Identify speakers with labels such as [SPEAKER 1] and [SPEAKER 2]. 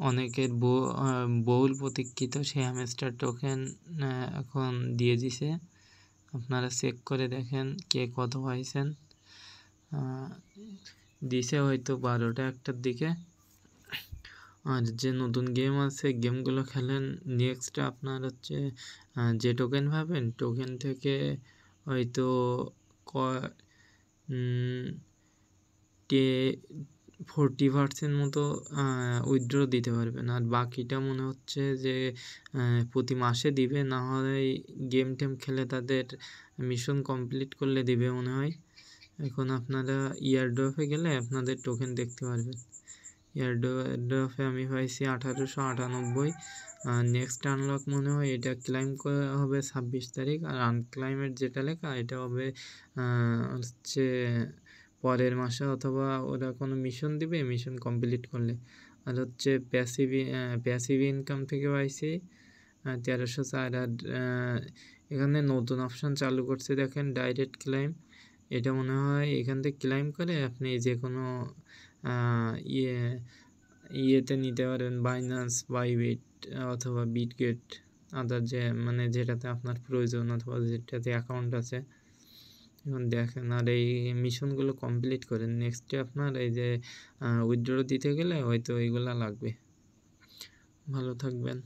[SPEAKER 1] অনেকের বহুল প্রতীক্ষিত সেই হ্যামস্টার টোকেন এখন দিয়ে দিছে। আপনারা চেক করে দেখেন কে কত পাইছেন। দিছে হয়তো 12টা 1টার দিকে। আর যে নতুন গেম আছে গেমগুলো খেলেন। নেক্সট আপনার হচ্ছে যে টোকেন পাবেন টোকেন থেকে হয়তো 40% মতো উইথড্র দিতে পারবেন। আর বাকিটা মনে হচ্ছে যে প্রতি মাসে দিবে, না হয় গেম টেম খেলে তাদের মিশন কমপ্লিট করলে দিবে মনে হয়। এখন আপনারা ইয়ারড্রপে গেলে আপনাদের টোকেন দেখতে পারবেন। ইয়ারড্রপে আমি পাইছি 1898। নেক্সট আনলক মনে হয় এটা ক্লাইম করা হবে 26 তারিখ। আর আনক্লাইমের যেটা লেখা এটা হবে হচ্ছে পরের মাসে, অথবা ওরা কোনো মিশন দিবে মিশন কমপ্লিট করলে। আর হচ্ছে প্যাসিভ ইনকাম থেকে পাইছি 1304। আর এখানে নতুন অপশান চালু করছে দেখেন, ডাইরেক্ট ক্লাইম। এটা মনে হয় এখান থেকে ক্লাইম করে আপনি যে কোনো ইয়েতে নিতে পারেন, বাইন্যান্স, বাইবিট অথবা বিটগেট, আদার যে মানে যেটাতে আপনার প্রয়োজন অথবা যেটাতে অ্যাকাউন্ট আছে। এখন দেখেন আর এই মিশনগুলো কমপ্লিট করেন। নেক্সটে আপনার এই যে উইথড্র দিতে গেলে হয়তো এইগুলা লাগবে। ভালো থাকবেন।